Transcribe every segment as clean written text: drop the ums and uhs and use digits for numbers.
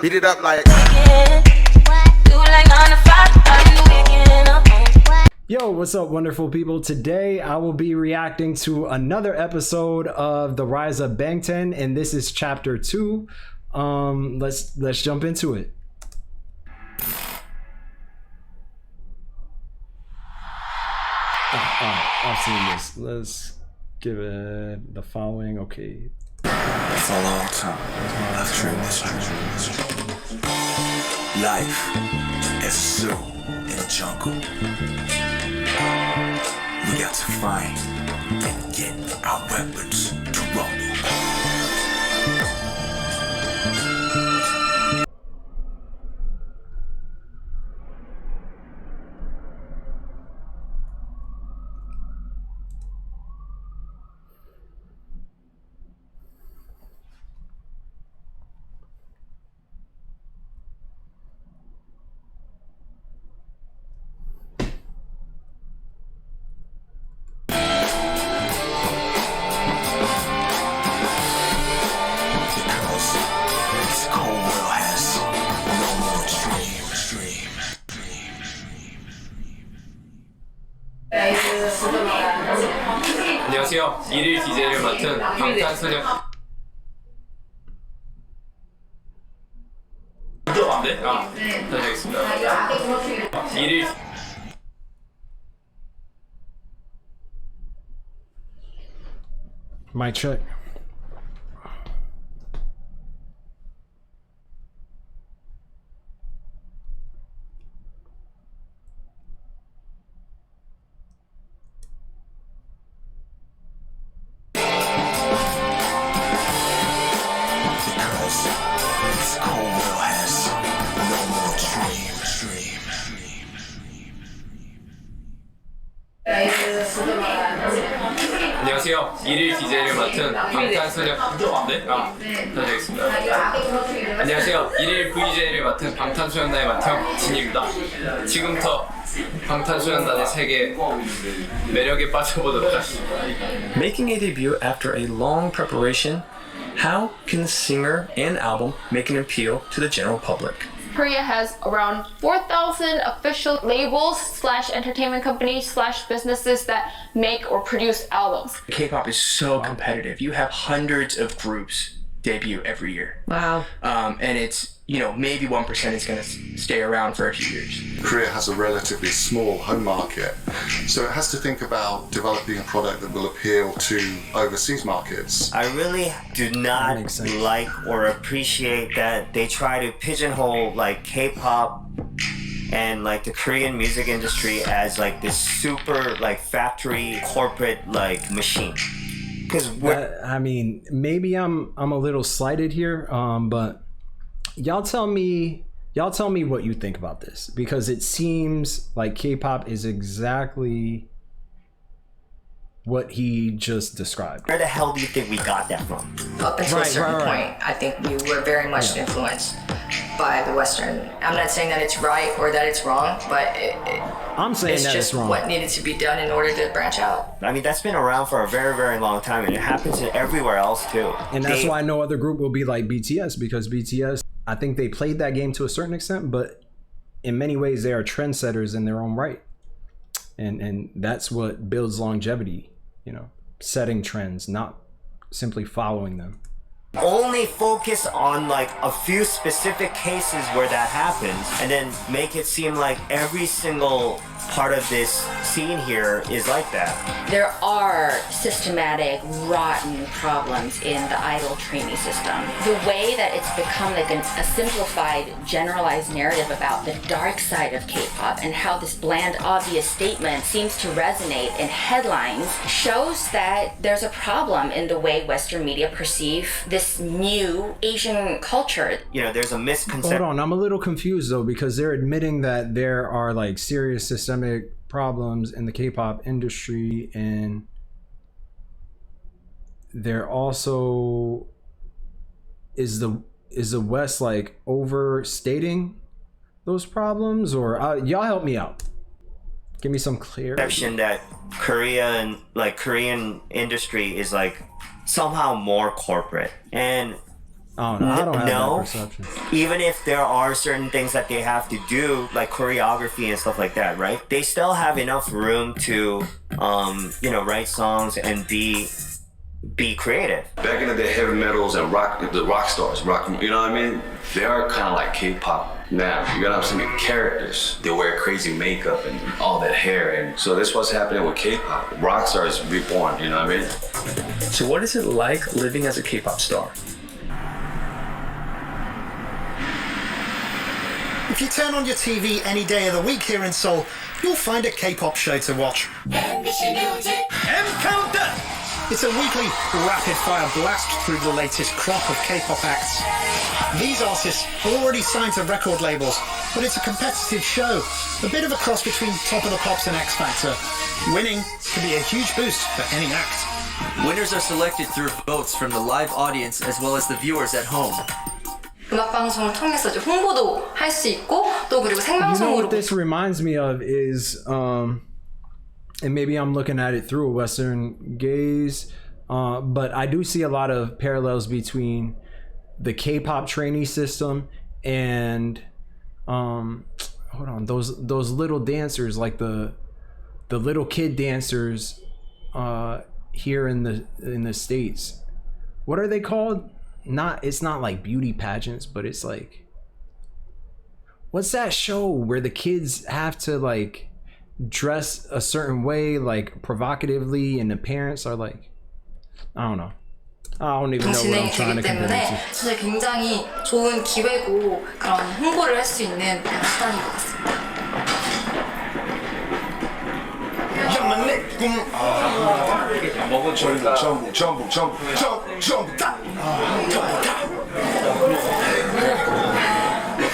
Beat it up like. Yo, what's up, wonderful people? Today I will be reacting to another episode of The Rise of BANGTAN, and this is chapter 2. Let's jump into it. I've seen this. Let's give it the following. Okay. For a long time, I've dreamed this dream. Life as a zoo in a jungle. We got to find and get our weapons to rumble. 안녕하세요. 1일 DJ를 맡은 방탄소년. 네? 다시 하겠습니다. 1일 Mic check. 안녕하세요. 1일 DJ를 맡은 방탄소년. 네? 다시 하겠습니다. 안녕하세요. 1일 VJ를 맡은 방탄소년단의 맏형 진입니다. 지금부터 방탄소년단의 세계 매력에 빠져보도록 하겠습니다. Making a debut after a long preparation, how can the singer and album make an appeal to the general public? Korea has around 4,000 official labels / entertainment companies / businesses that make or produce albums. K-pop is so competitive. You have hundreds of groups debut every year. Wow. And it's, maybe 1% is going to stay around for a few years. Korea has a relatively small home market, so it has to think about developing a product that will appeal to overseas markets. I really do not makes sense. like or appreciate that they try to pigeonhole like K-pop and like the Korean music industry as like this super like factory corporate like machine. Because I mean, maybe I'm a little slighted here, but y'all tell me what you think about this, because it seems like K-pop is exactly what he just described. where the hell do you think we got that from? Up until a certain point, I think we were very much influenced by the Western. I'm not saying that it's right or that it's wrong, but I'm saying it's that just it's wrong. what needed to be done in order to branch out. I mean, that's been around for a very, very long time, and it happens everywhere else too. And that's why no other group will be like BTS, because BTS, I think they played that game to a certain extent, but in many ways they are trendsetters in their own right. And that's what builds longevity, setting trends, not simply following them. Only focus on like a few specific cases where that happens and then make it seem like every single part of this scene here is like that. There are systematic, rotten problems in the idol trainee system. The way that it's become like a simplified, generalized narrative about the dark side of K-pop and how this bland, obvious statement seems to resonate in headlines shows that there's a problem in the way Western media perceive this new Asian culture. There's a misconception. Hold on, I'm a little confused though, because they're admitting that there are like serious systemic problems in the K-pop industry, and they're also is the West like overstating those problems, or y'all help me out, give me some clear perception that Korea and like Korean industry is like somehow more corporate, and I don't have No. that perception. Even if there are certain things that they have to do, like choreography and stuff like that, right? They still have enough room to, write songs and be creative. Back in the day, heavy metals and the rock stars, you know what I mean? They are kind of like K-pop now. You gotta have some characters. They wear crazy makeup and all that hair, and so that's what's happening with K-pop. Rock stars reborn, you know what I mean? So what is it like living as a K-pop star? If you turn on your TV any day of the week here in Seoul, you'll find a K-pop show to watch. BANGTAN! It's a weekly rapid-fire blast through the latest crop of K-pop acts. These artists are already signed to record labels, but it's a competitive show, a bit of a cross between Top of the Pops and X Factor. Winning can be a huge boost for any act. Winners are selected through votes from the live audience as well as the viewers at home. 음악방송을 통해서 이제 홍보도 할 수 있고 또 그리고 You know 생방송으로 what this reminds me of is, and maybe I'm looking at it through a Western gaze, but I do see a lot of parallels between the K-pop trainee system and those little dancers, like the little kid dancers here in the States. What are they called? It's not like beauty pageants, but it's like, what's that show where the kids have to like dress a certain way, like provocatively, and the parents are like, I don't know. I don't even know what I'm trying to compare it to. 진짜 굉장히 좋은 기회고 그런 홍보를 할 수 있는 그런 수단인 것 같습니다. 먹은 전부 다.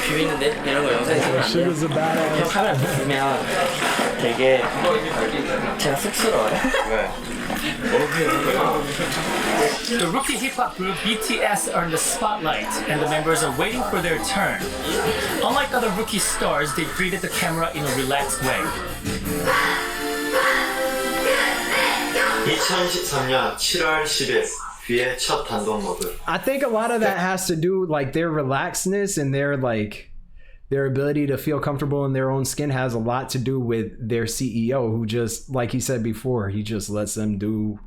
비비는데 이런 거 영상에 찍으면 카메라 보면 되게 제가 쑥스러워요. The rookie hip-hop group BTS are in the spotlight, and the members are waiting for their turn. Unlike other rookie stars, they greeted the camera in a relaxed way. 2023년 7월 10일 V의 첫 단독 모드. I think a lot of that has to do like their relaxedness and their ability to feel comfortable in their own skin has a lot to do with their CEO, who just, like he said before, he just lets them do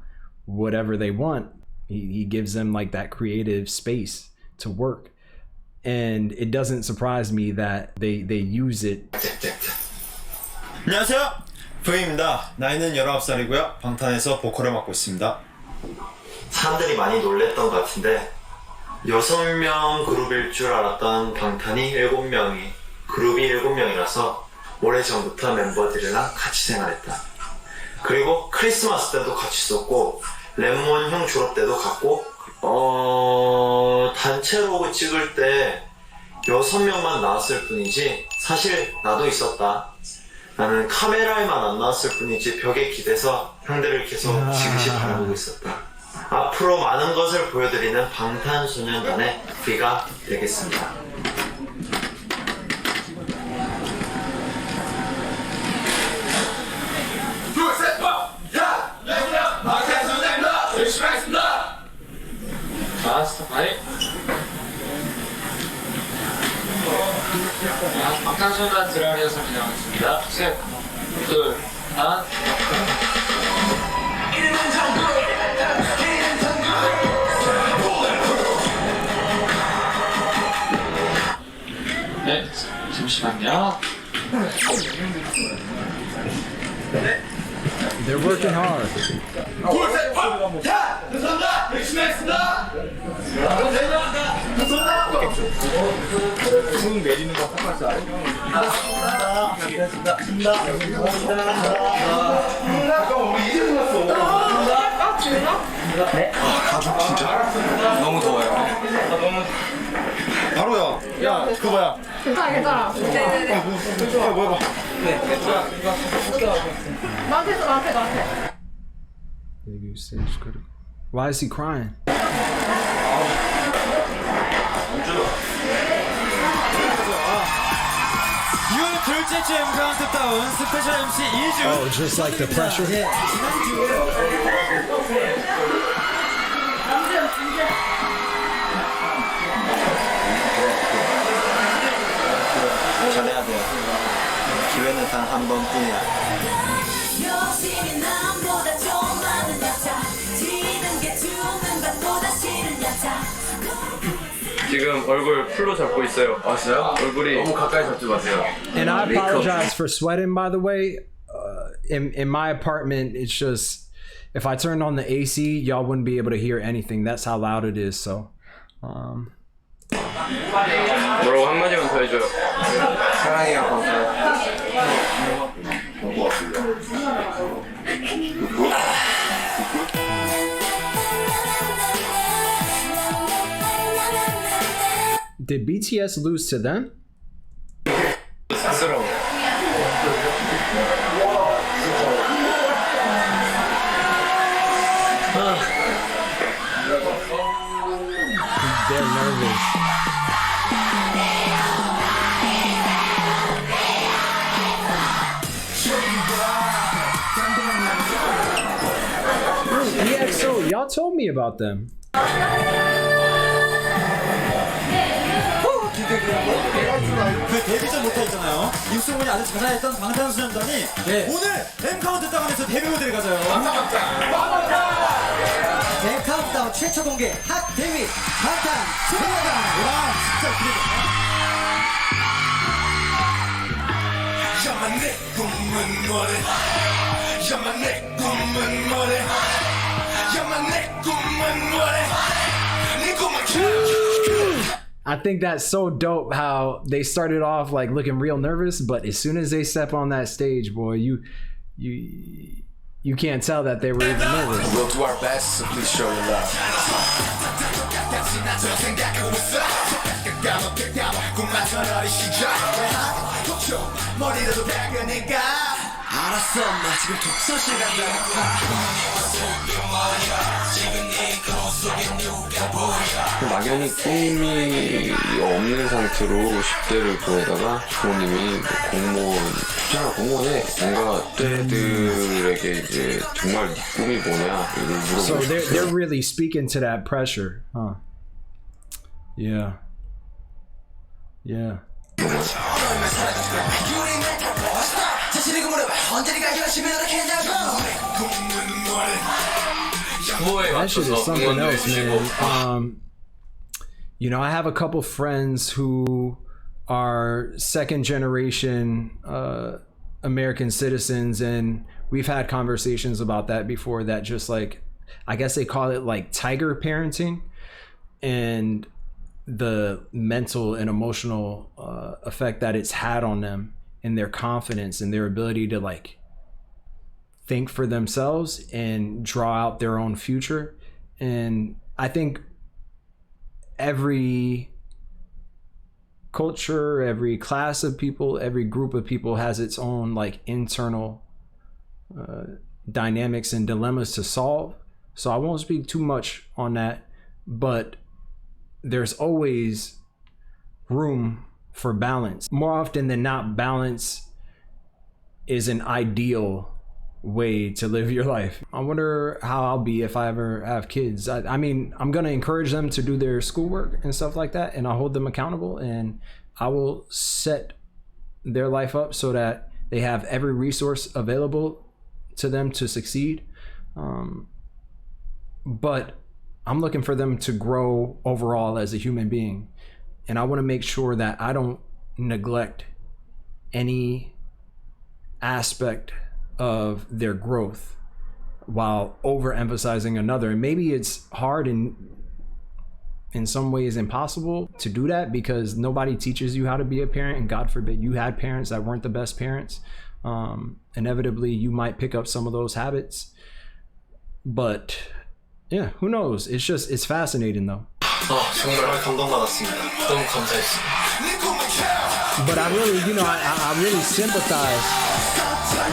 whatever they want. He gives them like that creative space to work, and it doesn't surprise me that they use it. 안녕하세요, V입니다. 나이는 19살이고요. 방탄에서 보컬을 맡고 있습니다. 사람들이 많이 놀랬던 것 같은데 6명 그룹일 줄 알았던 방탄이 7명이 그룹이 7명이라서 오래전부터 멤버들이랑 같이 생활했다. 그리고 크리스마스 때도 같이 있었고 랩몬 형 졸업 때도 갔고 단체로 찍을 때 6명만 나왔을 뿐이지 사실 나도 있었다. 나는 카메라에만 안 나왔을 뿐이지 벽에 기대서 형들을 계속 지그시 바라보고 있었다. 앞으로 많은 것을 보여드리는 방탄소년단의 V가 되겠습니다. 방탄소년단 드라리아 설명하겠습니다. 셋, 둘, 하나. 네, 잠시만요. They're working hard. 열심히 했습니다. 손 내리는 거 상관없어. 네. 가죽 진짜 너무 더워요. 바로야. 야, 그거 뭐야? 괜찮아. 네네네. 뭐야? 나한테. Why is he crying? 6월 둘째 주 M-카운트다운 스페셜 MC 2주. Oh, just like the pressure. 기회는 단 한 번뿐이야. 지금 얼굴 풀로 잡고 있어요. 아 진짜요? 얼굴이 너무 가까이 잡지 마세요. And I apologize for sweating, by the way. In my apartment, it's just if I turned on the AC, y'all wouldn't be able to hear anything. That's how loud it is. So, 뭐라고 한마디만 더 해줘요. 사랑해요, did BTS lose to them? 스스로. They're nervous. EXO, y'all told me about them. 그 데뷔 전 못했잖아요. 육성군이 아주 자자했던 방탄소년단이 오늘 M 카운트다운에서 데뷔 무대를 가져요. M 카운트다운 최초 공개 핫 데뷔 방탄소년단. 와 진짜 기대돼. 야만 내 꿈은 뭐래? 야만 내 꿈은 뭐래? 야만 내 꿈은 뭐래? 네 꿈은 I think that's so dope how they started off like looking real nervous, but as soon as they step on that stage, boy, you can't tell that they were even nervous. We'll do our best, so please show your love. 알았어, 나 지금 독서실 간다. 막연히 꿈이 없는 상태로 10대를 보내다가 부모님이 공무원, 진짜 공무원에 뭔가 그때들에게 이제 정말 네 꿈이 뭐냐 이걸 물어보고 So they're really speaking to that pressure, huh? Yeah. Yeah. That shit is something else, man. You know, I have a couple friends who are second generation American citizens, and we've had conversations about that before, that just like, I guess they call it like tiger parenting, and the mental and emotional effect that it's had on them and their confidence and their ability to like think for themselves and draw out their own future. And I think every culture, every class of people, every group of people has its own like internal dynamics and dilemmas to solve. So I won't speak too much on that, but there's always room for balance. More often than not, balance is an ideal way to live your life. I wonder how I'll be if I ever have kids. I mean, I'm gonna encourage them to do their schoolwork and stuff like that, and I'll hold them accountable, and I will set their life up so that they have every resource available to them to succeed. But I'm looking for them to grow overall as a human being. And I want to make sure that I don't neglect any aspect of their growth while overemphasizing another. And maybe it's hard and in some ways impossible to do that because nobody teaches you how to be a parent, and God forbid you had parents that weren't the best parents. Inevitably you might pick up some of those habits, but yeah, who knows? It's fascinating though. 정말 감동받았습니다. 너무 감사했어요. But I really, you know, I really sympathize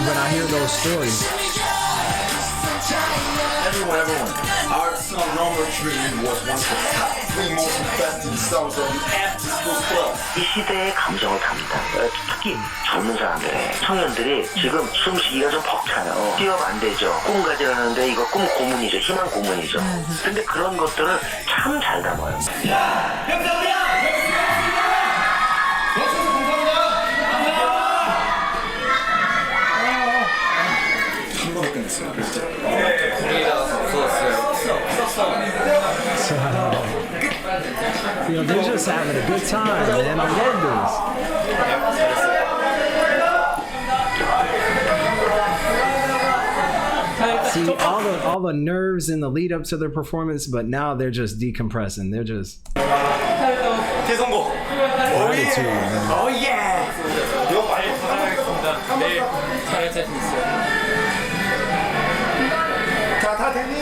when I hear those stories. Everyone. Our son Robert Tree was one of the top 3 most invested stars of the after-school club. 이 시대의 감정을 담다. 특히 젊은 사람들의 청년들이 지금 숨쉬기가 좀 벅차요. 취업 안 되죠. 꿈 가지라는데 이거 꿈 고문이죠. 희망 고문이죠. 근데 그런 것들을 참 잘 담아요. know, they're just having a good time, man. I love this. See, all the nerves in the lead up to their performance, but now they're just decompressing. They're just. 대성공. Oh yeah. 네, 잘할 자신 있어요. 자, 다 됐니?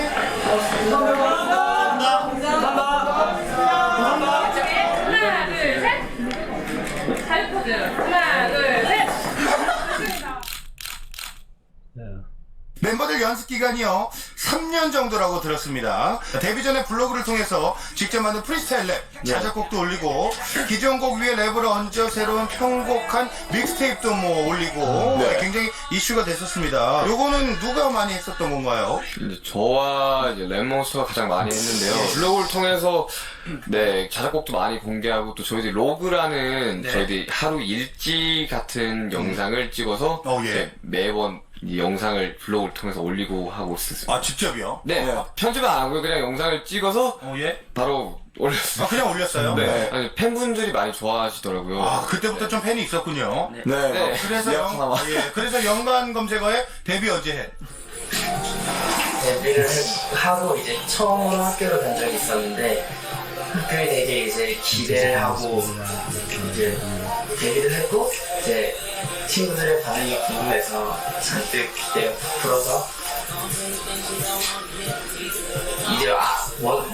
멤버들 연습 기간이요 3년 정도라고 들었습니다. 데뷔 전에 블로그를 통해서 직접 만든 프리스타일 랩, 자작곡도 올리고 기존 곡 위에 랩을 얹어 새로운 편곡한 믹스테이프도 뭐 올리고 굉장히 이슈가 됐었습니다. 요거는 누가 많이 했었던 건가요? 이제 저와 이제 랩몬스터가 가장 많이 했는데요. 블로그를 통해서 네 자작곡도 많이 공개하고 또 저희들이 로그라는 저희들이 하루 일지 같은 영상을 찍어서 매번 이 영상을 블로그를 통해서 올리고 하고 있었습니다. 아 직접이요? 네, 편집은 안 하고요. 그냥 영상을 찍어서 바로 올렸어요. 아 그냥 올렸어요? 네. 아니, 팬분들이 많이 좋아하시더라고요. 아 그때부터 좀 팬이 있었군요. 네. 그래서 연관 검색어에 데뷔 언제 해? 데뷔를 하고 이제 처음으로 학교를 간 적이 있었는데 학교에 되게 이제 기대를 하고 이제 데뷔를 했고 이제 친구들의 반응이 궁금해서 잔뜩 기대가 풀어서 이제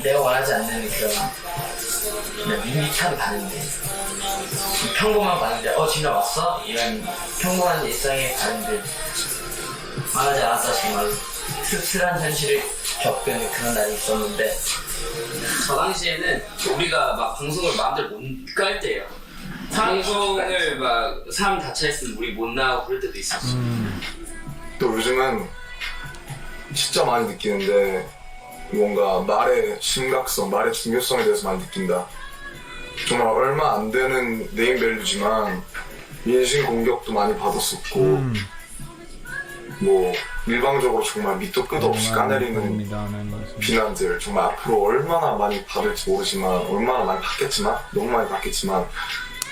내가 원하지 않는 그런 밋밋한 반응들 평범한 반응들 진짜 왔어? 이런 평범한 일상의 반응들 말하지 않았어 정말 씁쓸한 현실을 겪은 그런 날이 있었는데 저 당시에는 우리가 막 방송을 마음대로 못 깔 때예요. 방송을 막 사람 닫혀있으면 우리 못 나가고 그럴 때도 있었어. 또 요즘은 진짜 많이 느끼는데 뭔가 말의 심각성, 말의 중요성에 대해서 많이 느낀다. 정말 얼마 안 되는 네임밸류지만 민심 공격도 많이 받았었고 뭐 일방적으로 정말 밑도 끝도 없이 까내리는 비난들 정말 앞으로 얼마나 많이 받을지 모르지만 얼마나 많이 받겠지만 너무 많이 받겠지만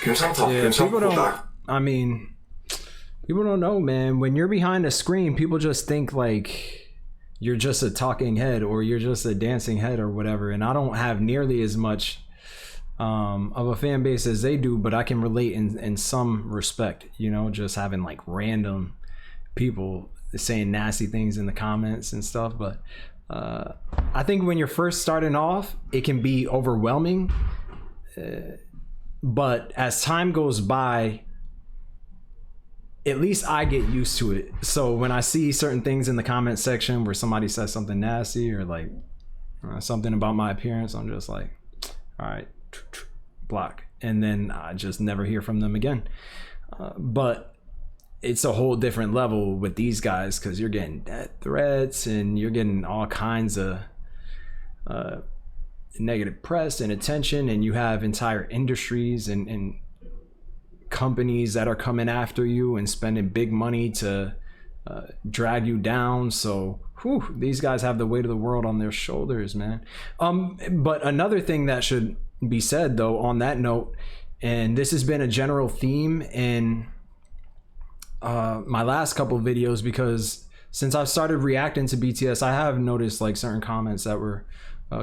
괜찮다. 괜찮고 I mean, people don't know, man. When you're behind a screen, people just think like you're just a talking head or you're just a dancing head or whatever. And I don't have nearly as much of a fan base as they do, but I can relate in some respect, you know, just having like random people saying nasty things in the comments and stuff. But I think when you're first starting off, it can be overwhelming. But as time goes by, at least I get used to it. So when I see certain things in the comment section where somebody says something nasty or like something about my appearance, I'm just like, all right, block. And then I just never hear from them again. But it's a whole different level with these guys because you're getting death threats and you're getting all kinds of negative press and attention, and you have entire industries and companies that are coming after you and spending big money to drag you down. So these guys have the weight of the world on their shoulders, man. But another thing that should be said though on that note, and this has been a general theme in my last couple of videos, because since I've started reacting to BTS, I have noticed like certain comments that were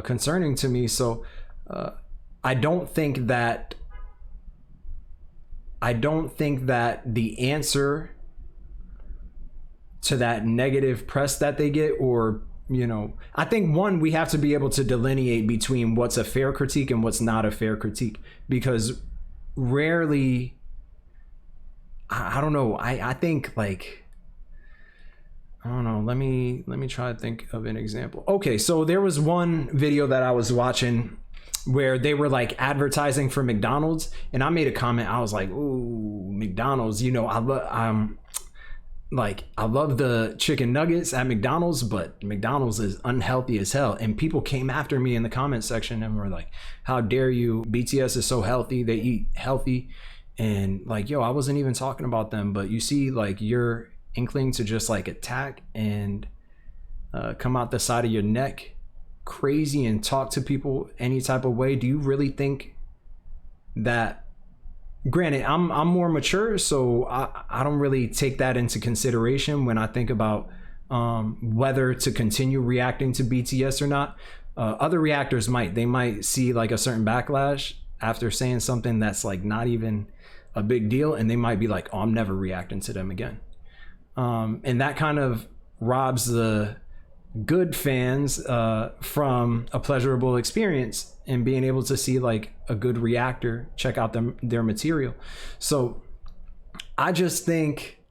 concerning to me. So I don't think that the answer to that negative press that they get, or you know, I think one, we have to be able to delineate between what's a fair critique and what's not a fair critique, because rarely, I don't know, I think like, I don't know, let me try to think of an example. Okay, so there was one video that I was watching where they were like advertising for McDonald's, and I made a comment. I was like, ooh, McDonald's, you know, I love the chicken nuggets at McDonald's, but McDonald's is unhealthy as hell. And people came after me in the comment section and were like, how dare you, BTS is so healthy, they eat healthy. And like, yo, I wasn't even talking about them, but you see like your inkling to just like attack and come out the side of your neck crazy and talk to people any type of way. Do you really think that, granted, I'm more mature, so I don't really take that into consideration when I think about whether to continue reacting to BTS or not. Other reactors they might see like a certain backlash after saying something that's like not even a big deal, and they might be like, oh, I'm never reacting to them again. And that kind of robs the good fans from a pleasurable experience and being able to see like a good reactor check out their material. So I just think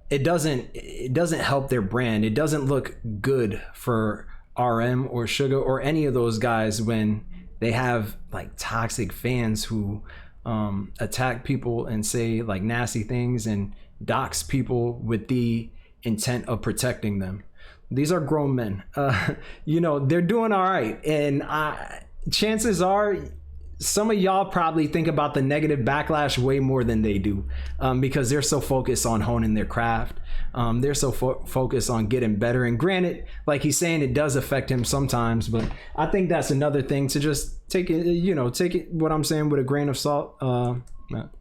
it doesn't help their brand. It doesn't look good for RM or Suga or any of those guys when they have like toxic fans who attack people and say like nasty things and dox people with the intent of protecting them. These are grown men. They're doing all right, and chances are some of y'all probably think about the negative backlash way more than they do, because they're so focused on honing their craft. They're so focused on getting better. And granted, like he's saying, it does affect him sometimes, but I think that's another thing to just take it what I'm saying with a grain of salt.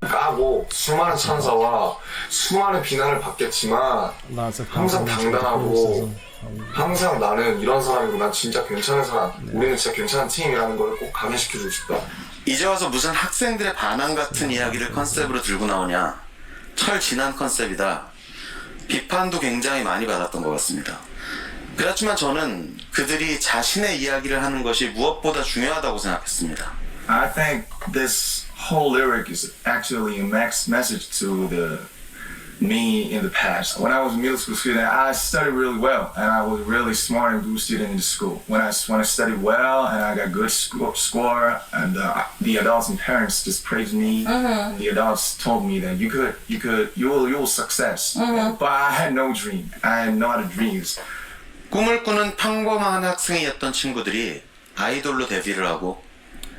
까고 수많은 찬사와 수많은 비난을 받겠지만 항상 당당하고 항상 나는 이런 사람이고 난 진짜 괜찮은 사람, 우리는 진짜 괜찮은 팀이라는 걸 꼭 각인시켜주고 싶다. 이제 와서 무슨 학생들의 반항 같은 이야기를 컨셉으로 들고 나오냐. 철진한 컨셉이다. 비판도 굉장히 많이 받았던 것 같습니다. 그렇지만 저는 그들이 자신의 이야기를 하는 것이 무엇보다 중요하다고 생각했습니다. I think this whole lyric is actually a message to me in the past. When I was a middle school student, I studied really well, and I was really smart and good student in the school. When I studied well and I got good score, and the adults and parents just praised me. The adults told me that you will success. But I had no dream. I had no other dreams. 꿈을 꾸는 평범한 학생이었던 친구들이 아이돌로 데뷔를 하고.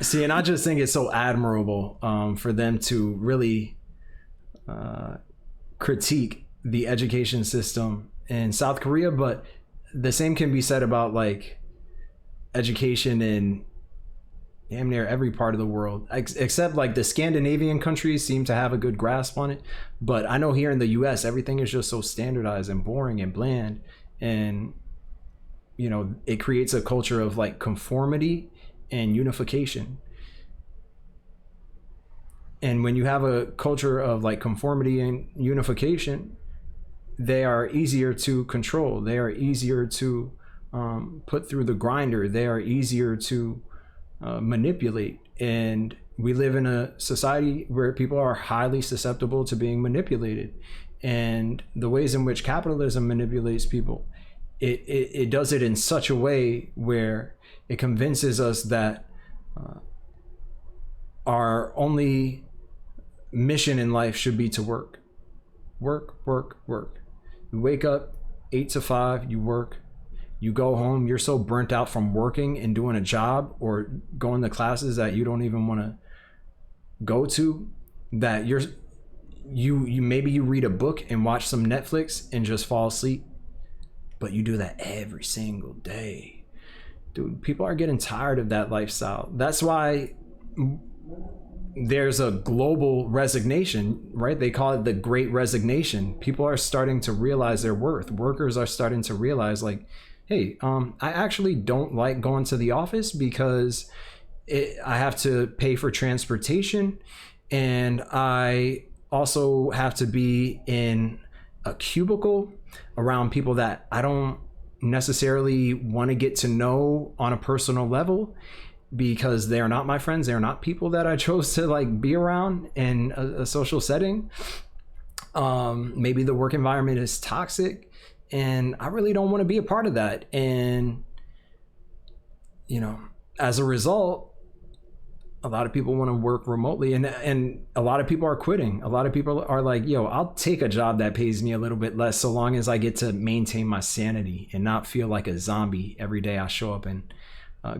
See, and I just think it's so admirable for them to really critique the education system in South Korea, but the same can be said about like education in damn near every part of the world, except like the Scandinavian countries seem to have a good grasp on it. But I know here in the US, everything is just so standardized and boring and bland, and it creates a culture of like conformity and unification. And when you have a culture of like conformity and unification, they are easier to control. They are easier to put through the grinder. They are easier to manipulate. And we live in a society where people are highly susceptible to being manipulated. And the ways in which capitalism manipulates people, it does it in such a way where it convinces us that our only mission in life should be to work. You wake up 8 to 5, you work, you go home, you're so burnt out from working and doing a job or going to classes that you don't even want to go to, that you maybe you read a book and watch some Netflix and just fall asleep, but you do that every single day. Dude, people are getting tired of that lifestyle. That's why there's a global resignation, right? They call it the Great Resignation. People are starting to realize their worth. Workers are starting to realize like, hey, I actually don't like going to the office because I have to pay for transportation, and I also have to be in a cubicle around people that I don't necessarily want to get to know on a personal level, because they're not my friends. They're not people that I chose to like be around in a social setting. Maybe the work environment is toxic and I really don't want to be a part of that. And, as a result, a lot of people want to work remotely, and a lot of people are quitting. A lot of people are like, yo, I'll take a job that pays me a little bit less so long as I get to maintain my sanity and not feel like a zombie every day I show up and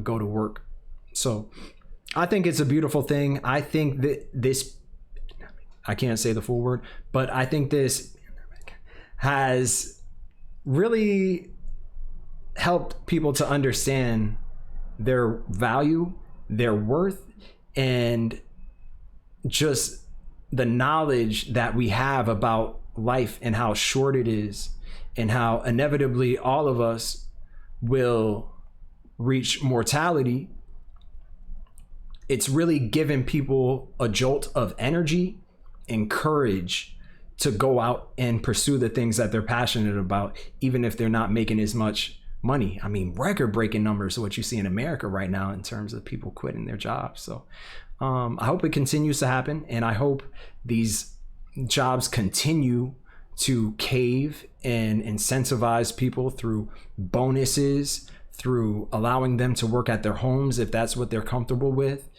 go to work. So I think it's a beautiful thing. I think that this, I can't say the full word, but I think this has really helped people to understand their value, their worth, and just the knowledge that we have about life and how short it is, and how inevitably all of us will reach mortality, it's really given people a jolt of energy and courage to go out and pursue the things that they're passionate about, even if they're not making as much money. I mean, record-breaking numbers of what you see in America right now in terms of people quitting their jobs. So I hope it continues to happen, and I hope these jobs continue to cave and incentivize people through bonuses, through allowing them to work at their homes if that's what they're comfortable with,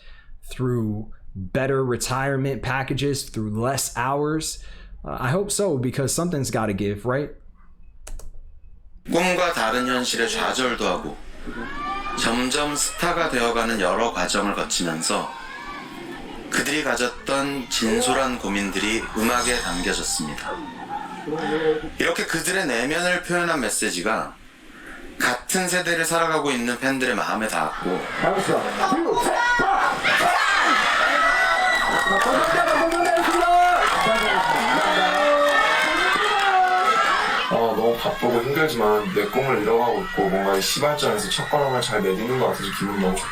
through better retirement packages, through less hours. I hope so, because something's got to give, right? 꿈과 다른 현실에 좌절도 하고 점점 스타가 되어가는 여러 과정을 거치면서 그들이 가졌던 진솔한 고민들이 음악에 담겨졌습니다. 이렇게 그들의 내면을 표현한 메시지가 같은 세대를 살아가고 있는 팬들의 마음에 닿았고 너무 바쁘고 힘들지만 내 꿈을 이뤄가고 있고 뭔가 이 시발점에서 첫걸음을 잘 내딛는 것 같아서 기분이 너무 좋다.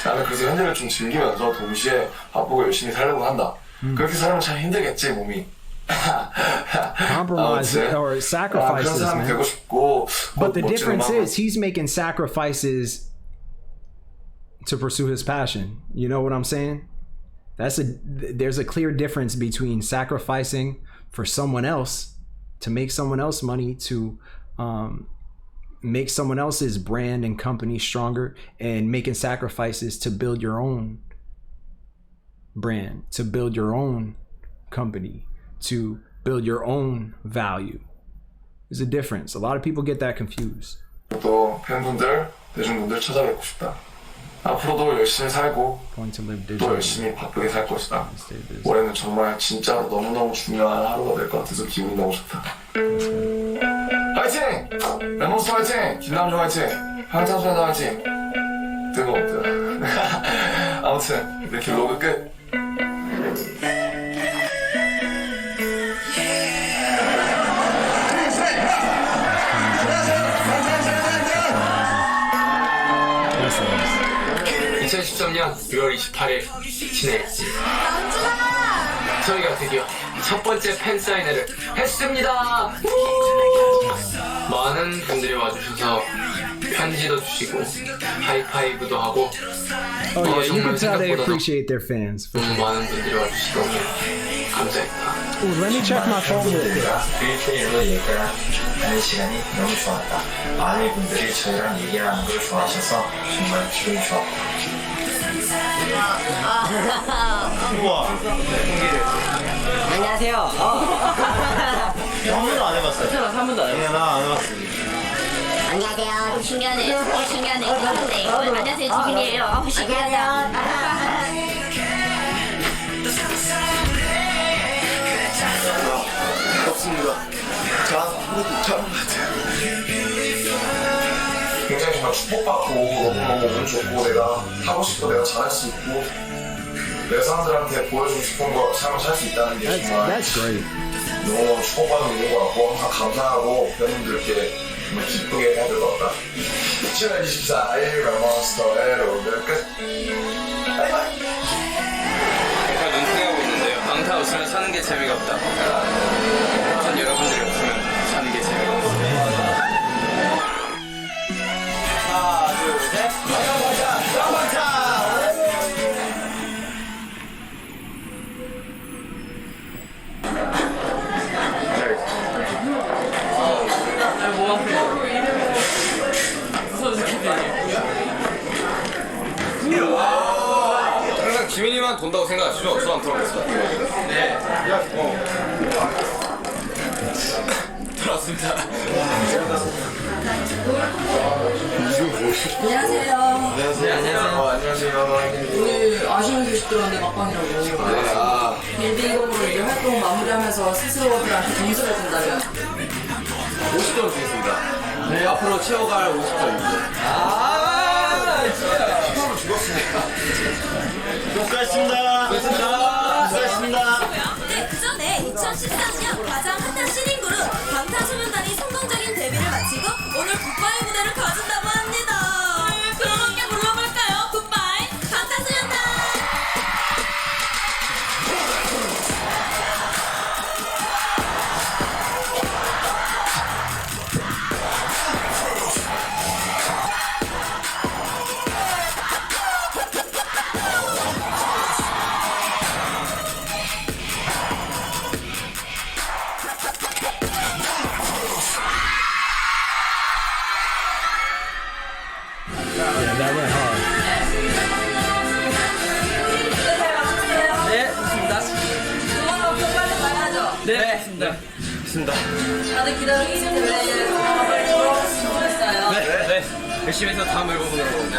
나는 그래서 현재를 좀 즐기면서 동시에 바쁘고 열심히 살려고 한다. 그렇게 살면 참 힘들겠지 몸이. Compromise or sacrifices, man. But the difference is he's making sacrifices to pursue his passion. You know what I'm saying? There's a clear difference between sacrificing for someone else to make someone else money, to make someone else's brand and company stronger, and making sacrifices to build your own brand, to build your own company, to build your own value. There's a difference. A lot of people get that confused. 또 팬분들, 대중분들 찾아뵙고 싶다. 앞으로도 열심히 살고 또 열심히 바쁘게 살 것이다. 올해는 정말 진짜로 너무너무 중요한 하루가 될 것 같아서 기분이 너무 좋다. 화이팅! 멤버스 화이팅! 김남주 화이팅! 방탄소년단 화이팅! 뜨거워. 아무튼 이렇게 로그 끝. Yes. 2013년 1월 28일 진행했지. 저희가 드디어 첫 번째 팬사인회를 했습니다. 많은 분들이 와주셔서 편지도 주시고 하이파이브도 하고 Oh yeah, you can tell they appreciate their fans. 많은 분들이 와주시고 감사했다. Ooh, let me check my phone real quick. 일주일로 얘기하는 시간이 너무 좋았다. 많은 분들이 저희랑 얘기하는 걸 좋아하셔서 정말 기분이 좋았다. 우와. 안녕하세요. 한 번도 안 해봤어요. 한 번도 안 해봤어요. 나안 해봤어요. 안녕하세요. 신기하네. 신기하네. 안녕하세요. 지민이에요. 신기하다. 없습니다. 잘한 것 같아요. 굉장히 정말 축복받고 너무너무 운 좋고 내가 하고 싶고 내가 잘할 수 있고 내 사람들한테 보여주고 싶은 거 삶을 살 수 있다는 게 정말 너무 축복받는 일인 것 같고 항상 감사하고 팬분들께 정말 기쁘게 해야 될 것 같다. 7월 24일 런몬스터의 로드 끝. 바이바이. 제가 눈팅하고 있는데요. 방타 없으면 사는 게 재미가 없다. 전 여러분들이 없으면 사는 게 재미가 없어요. 하나, 둘, 셋. 방탄! 항상 지민이만 돈다고 생각하시죠? 저랑 들어봤어요. 네. 들어왔습니다. 안녕하세요. 안녕하세요. 안녕하세요. 오늘 아쉬운 소식 들었는데 막방이라고. 빌딩곡으로 이제 활동 마무리하면서 스스로들한테 점수를 준다면 50점 주겠습니다. 네, 앞으로 채워갈 50점입니다. 진짜. 죽었습니다. 수고하셨습니다. 수고하셨습니다. 2013년 가장 핫한 신인 그룹 방탄소년단이 성공적인 데뷔를 마치고 오늘 굿바이 무대를 가진다고 합니다. 그럼 함께 불러볼까요? 굿바이 방탄소년단. Yeah, that went hard. 네, 좋습니다. 그만큼 빨리 가야죠. 네, 좋습니다. 다들 기다리고 계실 텐데 다음을 들어보겠어요. 네. 열심히 해서 다음 앨범으로 오늘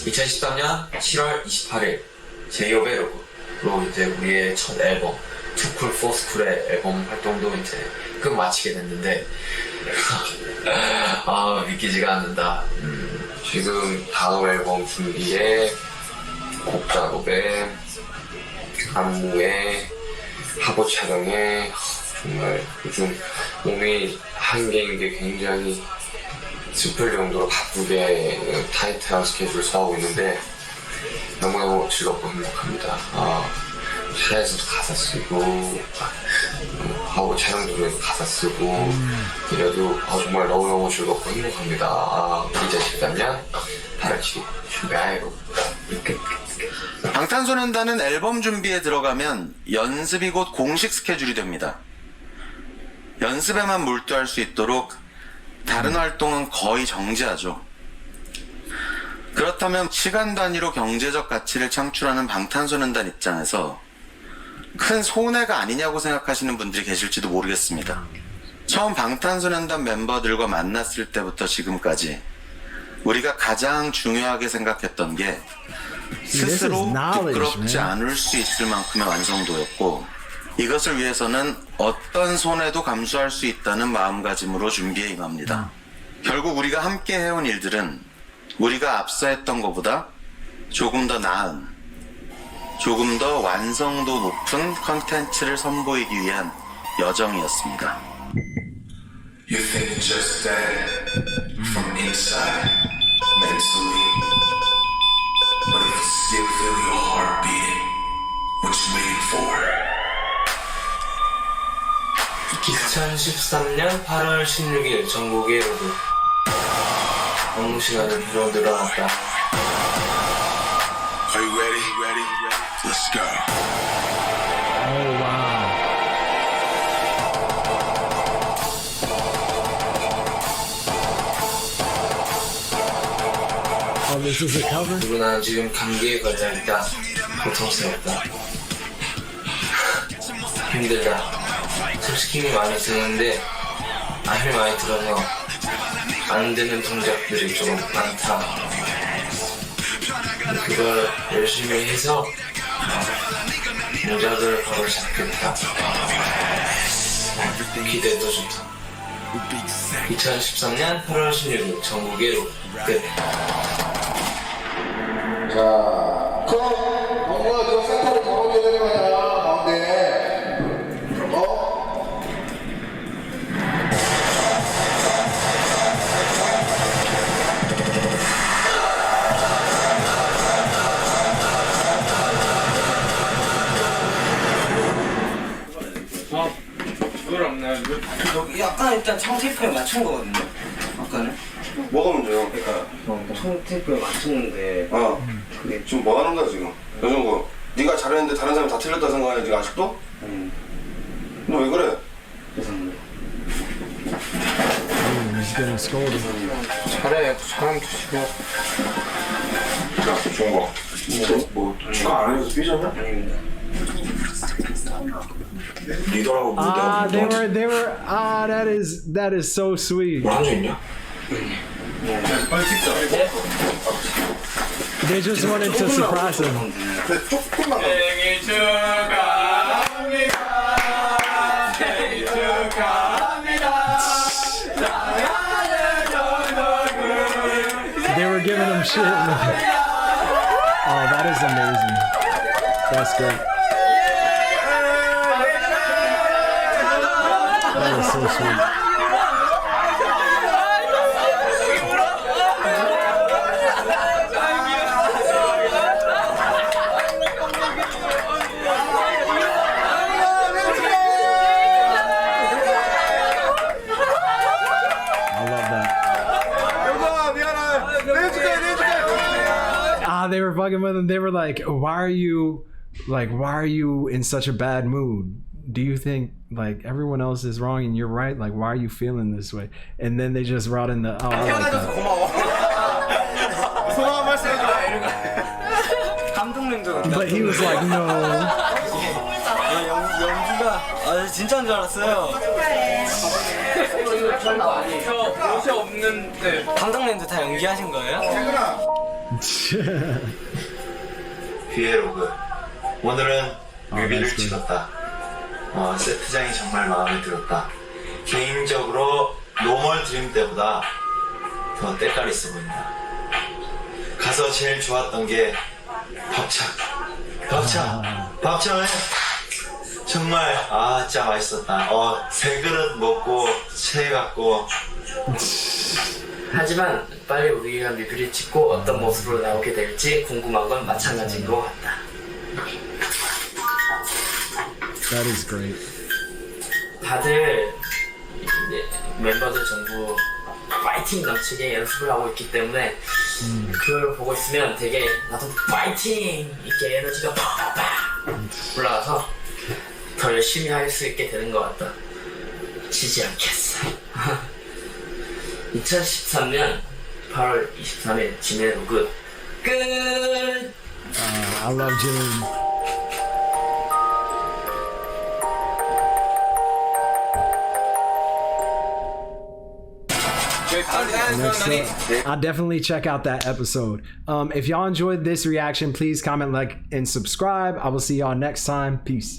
2013년 7월 28일 제이홉의 로그로 이제 우리의 첫 앨범 투쿨 포스쿨의 앨범 활동도 이제 끝마치게 됐는데 아 믿기지가 않는다. 지금 다음 앨범 준비에 곡 작업에 안무에 화보 촬영에 정말 요즘 몸이 한계인 게 굉장히 슬플 정도로 바쁘게 타이트한 스케줄을 소화하고 있는데 너무너무 즐겁고 행복합니다. 차에서도 가사 쓰고 하고 촬영 중에도 가사 쓰고 이래도 정말 너무너무 즐겁고 행복합니다. 2013년 8월 7일 준비하고 방탄소년단은 앨범 준비에 들어가면 연습이 곧 공식 스케줄이 됩니다. 연습에만 몰두할 수 있도록 다른 활동은 거의 정지하죠. 그렇다면 시간 단위로 경제적 가치를 창출하는 방탄소년단 입장에서 큰 손해가 아니냐고 생각하시는 분들이 계실지도 모르겠습니다. 처음 방탄소년단 멤버들과 만났을 때부터 지금까지 우리가 가장 중요하게 생각했던 게 스스로 부끄럽지 않을 수 있을 만큼의 완성도였고, 이것을 위해서는 어떤 손해도 감수할 수 있다는 마음가짐으로 준비에 임합니다. 결국 우리가 함께 해온 일들은 우리가 앞서 했던 것보다 조금 더 나은, 조금 더 완성도 높은 컨텐츠를 선보이기 위한 여정이었습니다. You think just that from inside, mentally. But if you still feel your heart beating, what you waiting for? 2013년 8월 16일 전국의 로그 업무 시간이 비로 늘어났다. Are you ready? Ready? Let's go. Oh wow. Oh, this is a cover? 누구나 지금 감기에 걸려 있다. 고통스럽다. 힘들다. 솔직히 힘이 많이 드는데 힘이 많이 들어서 안 되는 동작들이 좀 많다. 그걸 열심히 해서 동작을 바로 잡겠다. 기대도 좋다. 2013년 8월 16일 전국의 로그 끝. 자, 그럼 뭔가 저 센터를 잡아줘야 되는 거야, 가운데. 여기 약간 일단 청테이프에 맞춘 거거든요. 아까는. 뭐가 문제야? 그러니까 청테이프에 맞췄는데 그게 지금 뭐 하는 거야 지금? 요즘 거 네가 잘했는데 다른 사람이 다 틀렸다 생각하냐 지금 아직도? 너 왜 그래? 죄송합니다. He's getting scolded. 잘해, 사람 조심해. 야, 좋은 거. 뭐 추가 안 해서 삐졌냐? 아닙니다. 리더라고 They were that is so sweet. 뭐 한적 있냐? 빨리 찍자. They just wanted to surprise him. 조금만 생일 축하합니다. 생일 축하합니다. They were giving him shit. Oh, that is amazing. That's great. so sweet. They were fucking with him. They were like, why are you in such a bad mood? Do you think like everyone else is wrong and you're right? Like, why are you feeling this way? And then they just brought in the, oh, I like that. But he was like, no. 연기가 진짜인 줄 알았어요. 옷이 없는데 감독님도 다 연기하신 거예요? 비에로그 오늘은 뮤비를 찍었다. 세트장이 정말 마음에 들었다. 개인적으로 노멀 드림 때보다 더 때깔 있어 보인다. 가서 제일 좋았던 게 밥차는 정말 진짜 맛있었다. 세 그릇 먹고 체해갖고. 하지만 빨리 우리가 뮤비를 찍고 어떤 모습으로 나오게 될지 궁금한 건 마찬가지인 것 같다. That is great. 다들 이제 멤버들 전부 파이팅 넘치게 연습을 하고 있기 때문에 그걸 보고 있으면 되게 나도 파이팅! 이렇게 에너지가 팍팍 올라가서 더 열심히 할 수 있게 되는 것 같다. 지지 않겠어. 2013년 8월 23일 진의 로그 끝! I love June. Next up, I'll definitely check out that episode. If y'all enjoyed this reaction, please comment, like, and subscribe. I will see y'all next time. Peace.